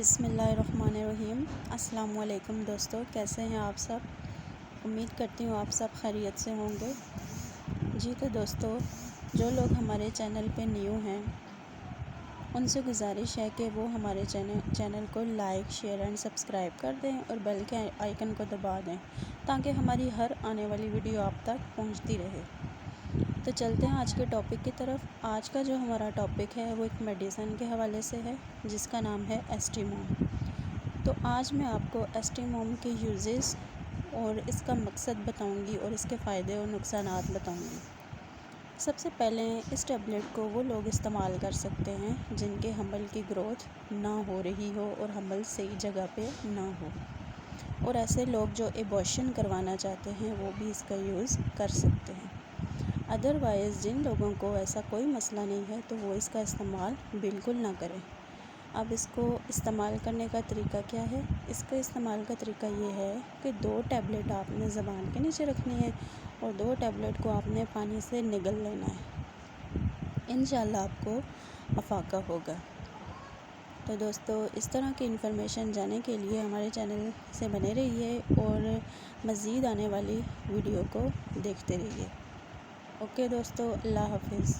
بسم اللہ الرحمن الرحیم۔ السلام علیکم دوستو، کیسے ہیں آپ سب؟ امید کرتی ہوں آپ سب خیریت سے ہوں گے۔ جی تو دوستو، جو لوگ ہمارے چینل پہ نیو ہیں ان سے گزارش ہے کہ وہ ہمارے چینل کو لائک، شیئر اینڈ سبسکرائب کر دیں اور بیل کے آئیکن کو دبا دیں تاکہ ہماری ہر آنے والی ویڈیو آپ تک پہنچتی رہے۔ تو چلتے ہیں آج کے ٹاپک کی طرف۔ آج کا جو ہمارا ٹاپک ہے وہ ایک میڈیسن کے حوالے سے ہے جس کا نام ہے ایسٹیموم۔ تو آج میں آپ کو ایسٹیموم کے یوزز اور اس کا مقصد بتاؤں گی اور اس کے فائدے اور نقصانات بتاؤں گی۔ سب سے پہلے اس ٹیبلٹ کو وہ لوگ استعمال کر سکتے ہیں جن کے حمل کی گروتھ نہ ہو رہی ہو اور حمل صحیح جگہ پہ نہ ہو، اور ایسے لوگ جو ایبورشن کروانا چاہتے ہیں وہ بھی اس کا یوز کر سکتے ہیں۔ ادروائز جن لوگوں کو ایسا کوئی مسئلہ نہیں ہے تو وہ اس کا استعمال بالکل نہ کریں۔ اب اس کو استعمال کرنے کا طریقہ کیا ہے؟ اس کے استعمال کا طریقہ یہ ہے کہ 2 ٹیبلٹ آپ نے زبان کے نیچے رکھنی ہے اور 2 ٹیبلٹ کو آپ نے پانی سے نگل لینا ہے۔ انشاءاللہ آپ کو افاقہ ہوگا۔ تو دوستو، اس طرح کی انفارمیشن جاننے کے لیے ہمارے چینل سے بنے رہیے اور مزید آنے والی ویڈیو کو دیکھتے رہیے۔ اوکے دوستو، اللہ حافظ۔